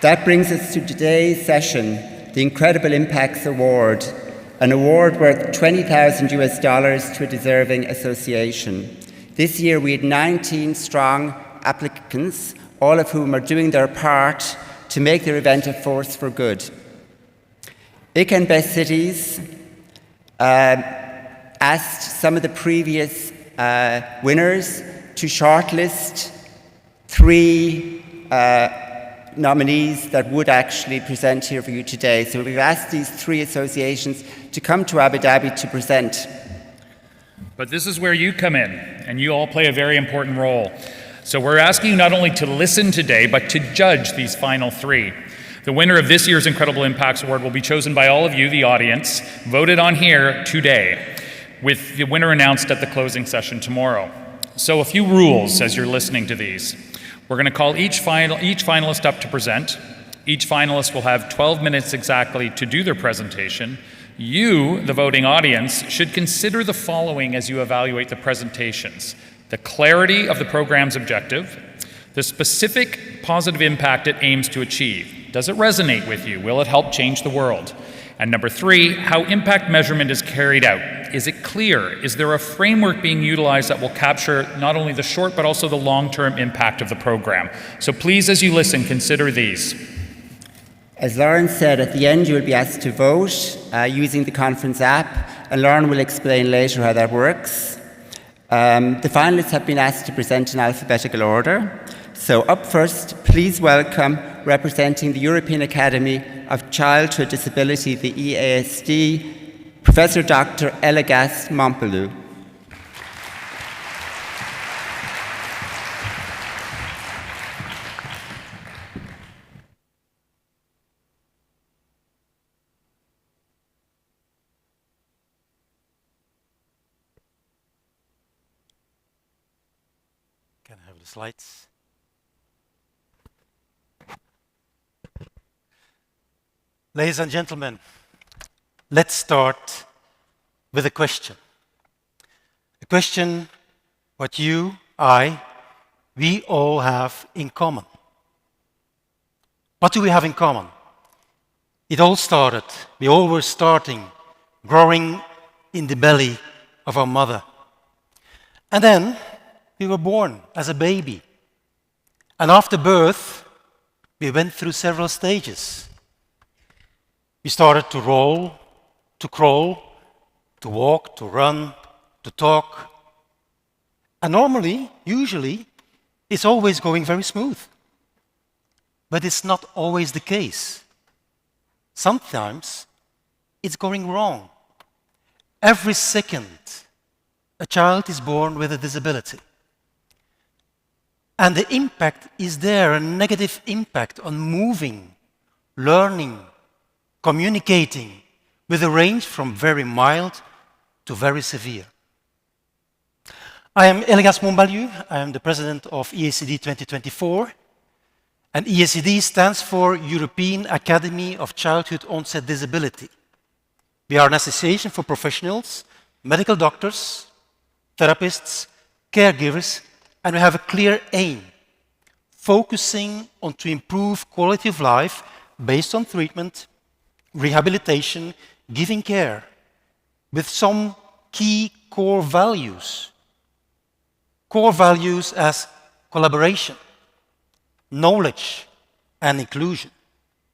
That brings us to today's session, the Incredible Impacts Award, an award worth $20,000 to a deserving association. This year we had 19 strong applicants, all of whom are doing their part to make their event a force for good. ICA and Best Cities asked some of the previous winners to shortlist 3 nominees that would actually present here for you today. So we've asked these 3 associations to come to Abu Dhabi to present. But this is where you come in, and you all play a very important role. So we're asking you not only to listen today, but to judge these final 3. The winner of this year's Incredible Impacts Award will be chosen by all of you, the audience, voted on here today, with the winner announced at the closing session tomorrow. So a few rules as you're listening to these. We're going to call each finalist up to present. Each finalist will have 12 minutes exactly to do their presentation. You, the voting audience, should consider the following as you evaluate the presentations: the clarity of the program's objective, the specific positive impact it aims to achieve. Does it resonate with you? Will it help change the world? And number 3, how impact measurement is carried out. Is it clear? Is there a framework being utilized that will capture not only the short but also the long-term impact of the program? So please, as you listen, consider these. As Lauren said, at the end you will be asked to vote using the conference app, and Lauren will explain later how that works. The finalists have been asked to present in alphabetical order. So up first, please welcome, representing the European Academy of Childhood Disability, the EASD, Professor Dr. Elagaste Mompelou. Can I have the slides? Ladies and gentlemen, let's start with a question. A question what you, we all have in common. What do we have in common? It all started, we all were starting, growing in the belly of our mother. And then we were born as a baby. And after birth, we went through several stages. We started to roll, to crawl, to walk, to run, to talk. And normally, usually, it's always going very smooth. But it's not always the case. Sometimes it's going wrong. Every second, a child is born with a disability. And the impact is there, a negative impact on moving, learning, communicating, with a range from very mild to very severe. I am Elagaste Mompelou. I am the president of EACD 2024. And EACD stands for European Academy of Childhood Onset Disability. We are an association for professionals, medical doctors, therapists, caregivers, and we have a clear aim, focusing on to improve quality of life based on treatment, rehabilitation, giving care, with some key core values. Core values as collaboration, knowledge, and inclusion,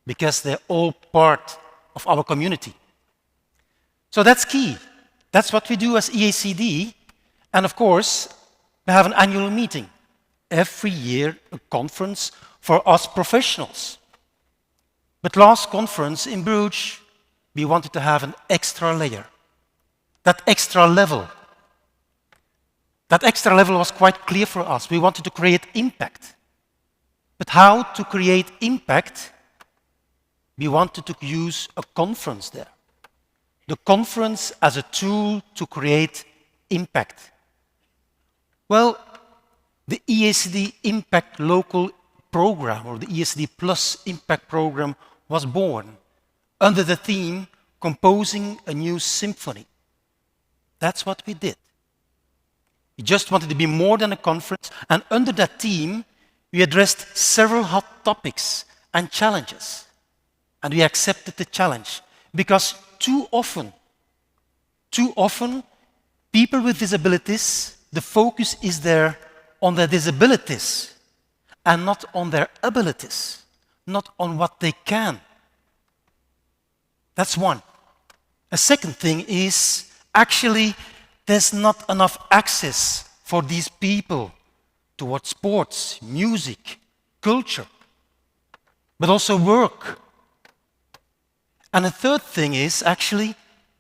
because they're all part of our community. So that's key. That's what we do as EACD. And of course, we have an annual meeting. Every year, a conference for us professionals. But last conference in Bruges, we wanted to have an extra layer. That extra level. That extra level was quite clear for us. We wanted to create impact. But how to create impact? We wanted to use a conference there. The conference as a tool to create impact. Well, the EACD Impact Local Program, or the EACD Plus Impact Program, was born under the theme, Composing a New Symphony. That's what we did. We just wanted to be more than a conference, and under that theme, we addressed several hot topics and challenges. And we accepted the challenge because too often, people with disabilities, the focus is there on their disabilities and not on their abilities, not on what they can. That's one. A second thing is actually there's not enough access for these people towards sports, music, culture, but also work. And a third thing is actually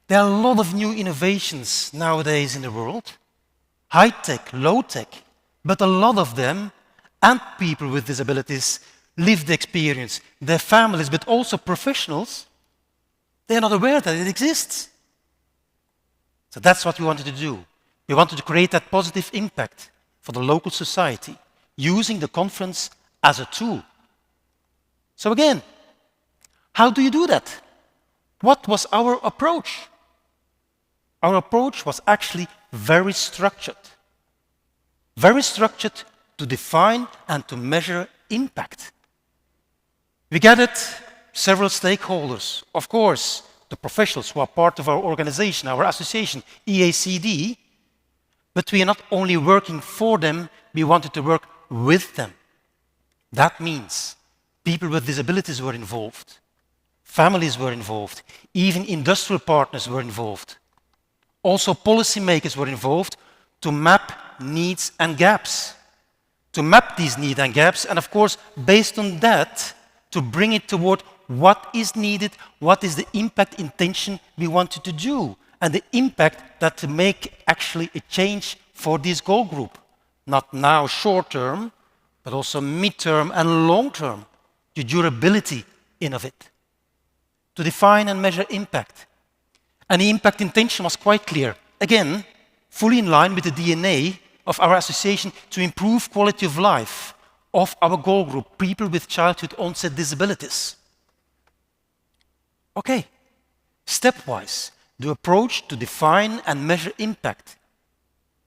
there are a lot of new innovations nowadays in the world, high-tech, low-tech, but a lot of them, and people with disabilities, lived experience, their families, but also professionals, they are not aware that it exists. So that's what we wanted to do. We wanted to create that positive impact for the local society, using the conference as a tool. So again, how do you do that? What was our approach? Our approach was actually very structured. Very structured to define and to measure impact. We gathered several stakeholders, of course, the professionals who are part of our organization, our association, EACD, but we are not only working for them, we wanted to work with them. That means people with disabilities were involved, families were involved, even industrial partners were involved. Also policymakers were involved to map needs and gaps. To map these needs and gaps, and of course, based on that, to bring it toward what is needed, what is the impact intention we wanted to do, and the impact that to make actually a change for this goal group. Not now short term, but also mid-term and long-term, the durability of it. To define and measure impact. And the impact intention was quite clear. Again, fully in line with the DNA of our association to improve quality of life of our goal group, people with childhood onset disabilities. Okay, stepwise, the approach to define and measure impact.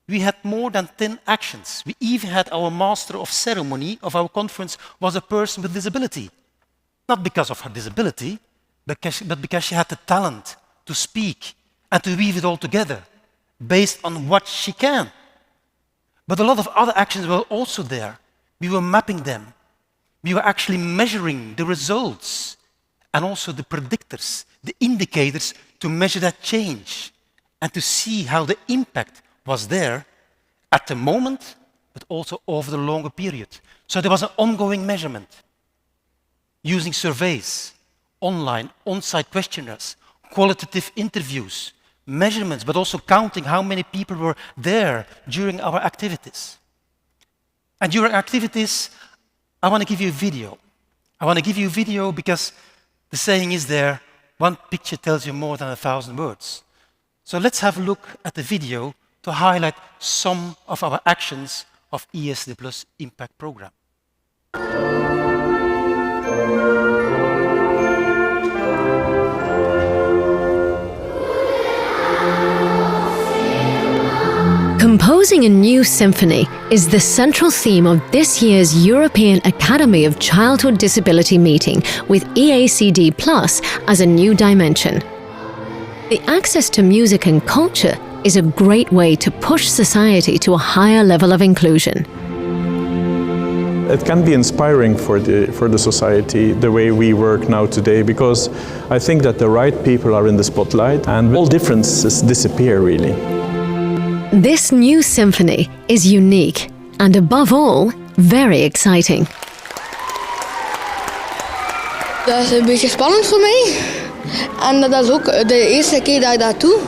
We had more than 10 actions. We even had our master of ceremony of our conference was a person with disability. Not because of her disability, but because she had the talent to speak and to weave it all together based on what she can. But a lot of other actions were also there. We were mapping them. We were actually measuring the results and also the predictors, the indicators to measure that change and to see how the impact was there at the moment, but also over the longer period. So there was an ongoing measurement using surveys, online, on-site questionnaires, qualitative interviews, measurements, but also counting how many people were there during our activities. And during activities, I want to give you a video. I want to give you a video because the saying is there, one picture tells you more than 1,000 words. So let's have a look at the video to highlight some of our actions of EACD Plus Impact Program. Composing a new symphony is the central theme of this year's European Academy of Childhood Disability meeting, with EACD Plus as a new dimension. The access to music and culture is a great way to push society to a higher level of inclusion. It can be inspiring for the society, the way we work now today, because I think that the right people are in the spotlight and all differences disappear, really. This new symphony is unique and, above all, very exciting. Dat is een beetje spannend voor mij. En dat is ook de eerste keer dat ik dat doe.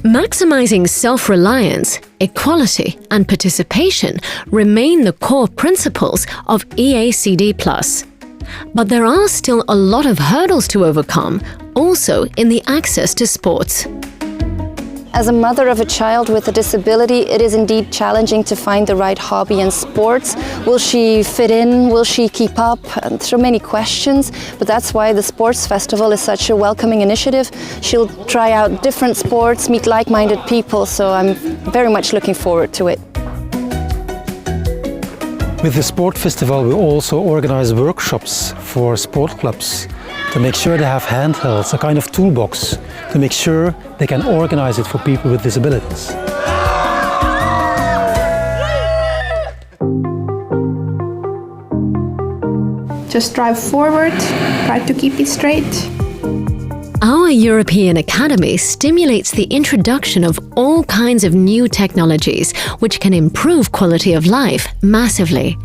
Maximizing self-reliance, equality, and participation remain the core principles of EACD+. But there are still a lot of hurdles to overcome, also in the access to sports. As a mother of a child with a disability, it is indeed challenging to find the right hobby in sports. Will she fit in? Will she keep up? And so many questions, but that's why the Sports Festival is such a welcoming initiative. She'll try out different sports, meet like-minded people, so I'm very much looking forward to it. With the Sport Festival, we also organize workshops for sport clubs to make sure they have handhelds, a kind of toolbox, to make sure they can organize it for people with disabilities. Just drive forward, try to keep it straight. Our European Academy stimulates the introduction of all kinds of new technologies which can improve quality of life massively.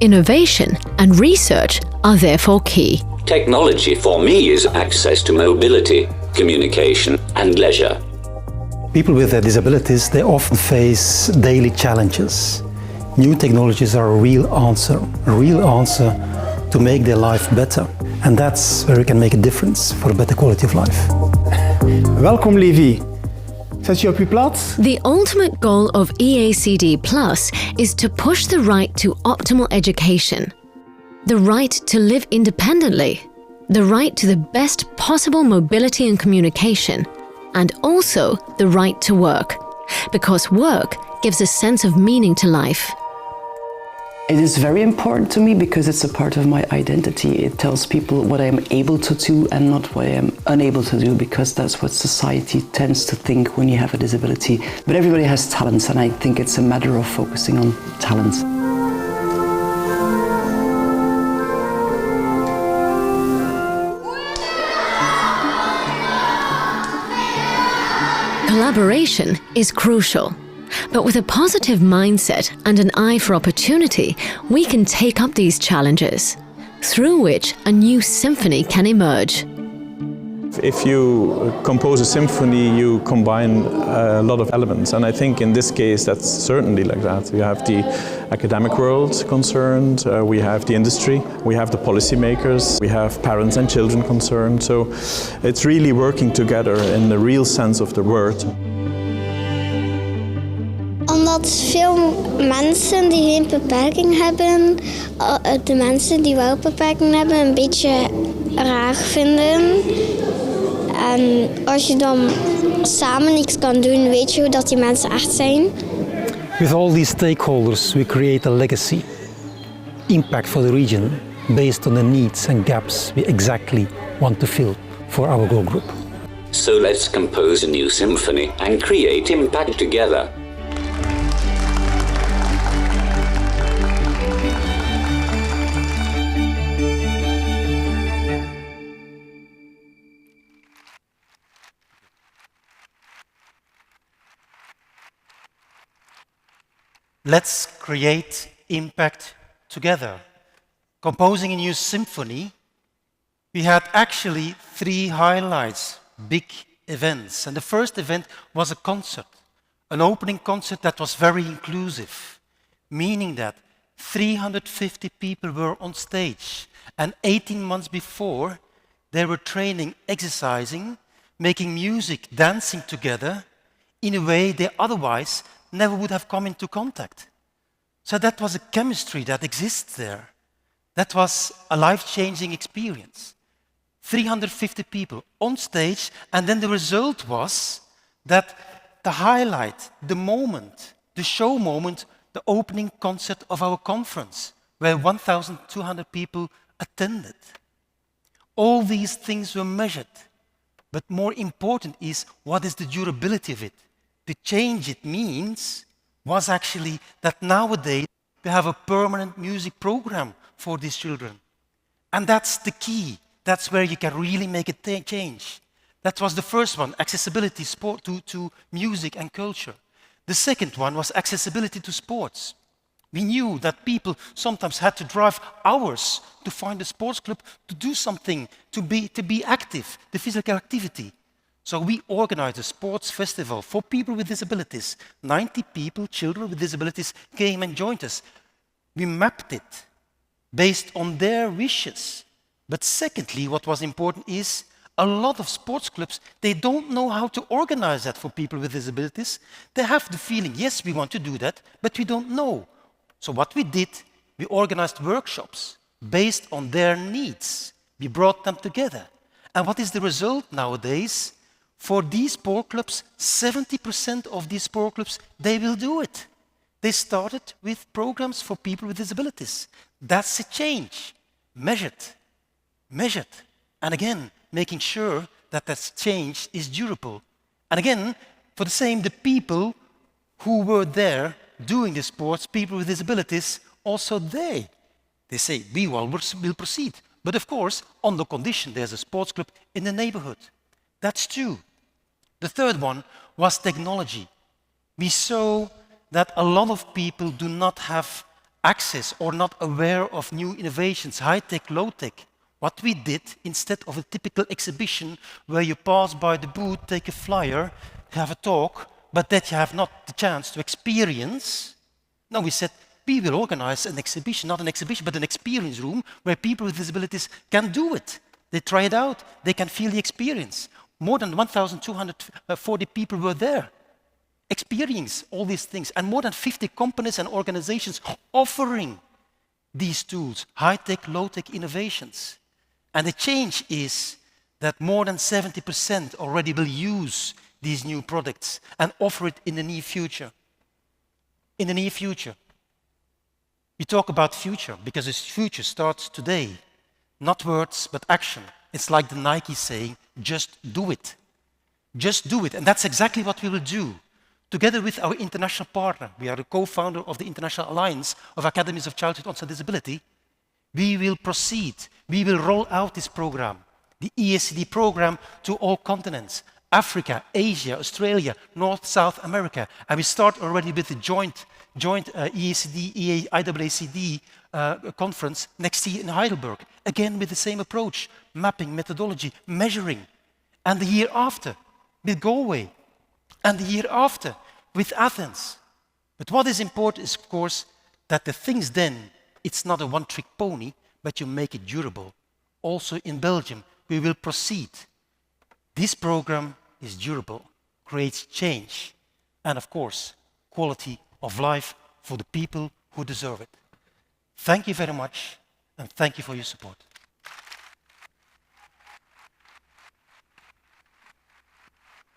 Innovation and research are therefore key. Technology for me is access to mobility, communication and leisure. People with disabilities, they often face daily challenges. New technologies are a real answer to make their life better. And that's where we can make a difference for a better quality of life. Welkom Levi. Zet je op je plaats? The ultimate goal of EACD Plus is to push the right to optimal education, the right to live independently, the right to the best possible mobility and communication, and also the right to work, because work gives a sense of meaning to life. It is very important to me because it's a part of my identity. It tells people what I am able to do and not what I am unable to do, because that's what society tends to think when you have a disability. But everybody has talents, and I think it's a matter of focusing on talents. Collaboration is crucial. But with a positive mindset and an eye for opportunity, we can take up these challenges, through which a new symphony can emerge. If you compose a symphony, you combine a lot of elements, and I think in this case that's certainly like that. We have the academic world concerned, we have the industry, we have the policymakers, we have parents and children concerned, so it's really working together in the real sense of the word. Omdat veel mensen die geen beperking hebben, de mensen die wel beperking hebben, een beetje raar vinden. En als je dan samen iets kan doen, weet je hoe dat die mensen echt zijn. With all these stakeholders, we create a legacy, impact for the region, based on the needs and gaps we exactly want to fill for our goal group. So let's compose a new symphony and create impact together. Let's create impact together. Composing a new symphony, we had actually 3 highlights, big events. And the first event was a concert, an opening concert that was very inclusive, meaning that 350 people were on stage. And 18 months before, they were training, exercising, making music, dancing together in a way they otherwise never would have come into contact. So that was a chemistry that exists there. That was a life-changing experience. 350 people on stage, and then the result was that the highlight, the moment, the show moment, the opening concert of our conference, where 1,200 people attended. All these things were measured, but more important is, what is the durability of it? The change it means was actually that nowadays we have a permanent music program for these children. And that's the key. That's where you can really make a change. That was the first one, accessibility to music and culture. The second one was accessibility to sports. We knew that people sometimes had to drive hours to find a sports club to do something, to be active, the physical activity. So we organized a sports festival for people with disabilities. 90 people, children with disabilities, came and joined us. We mapped it based on their wishes. But secondly, what was important is a lot of sports clubs, they don't know how to organize that for people with disabilities. They have the feeling, yes, we want to do that, but we don't know. So what we did, we organized workshops based on their needs. We brought them together. And what is the result nowadays? For these sport clubs, 70% of these sport clubs, they will do it. They started with programs for people with disabilities. That's a change. Measured. And again, making sure that that change is durable. And again, for the same, the people who were there doing the sports, people with disabilities, also they say, we will proceed. But of course, on the condition there's a sports club in the neighborhood. That's true. The third one was technology. We saw that a lot of people do not have access or not aware of new innovations, high-tech, low-tech. What we did, instead of a typical exhibition where you pass by the booth, take a flyer, have a talk, but that you have not the chance to experience, no, we said, we will organize an exhibition, not an exhibition, but an experience room where people with disabilities can do it. They try it out, they can feel the experience. More than 1,240 people were there, experience all these things, and more than 50 companies and organizations offering these tools, high-tech, low-tech innovations. And the change is that more than 70% already will use these new products and offer it in the near future. In the near future. We talk about future because this future starts today. Not words, but action. It's like the Nike saying, just do it. Just do it. And that's exactly what we will do. Together with our international partner, we are the co-founder of the International Alliance of Academies of Childhood Onset Disability, we will proceed. We will roll out this program, the EACD program, to all continents. Africa, Asia, Australia, North, South America. And we start already with the joint EACD, IAACD conference next year in Heidelberg. Again, with the same approach, mapping, methodology, measuring. And the year after, with Galway. And the year after, with Athens. But what is important is, of course, that the things then, it's not a one-trick pony, but you make it durable. Also in Belgium, we will proceed. This program is durable, creates change, and of course, quality of life for the people who deserve it. Thank you very much, and thank you for your support.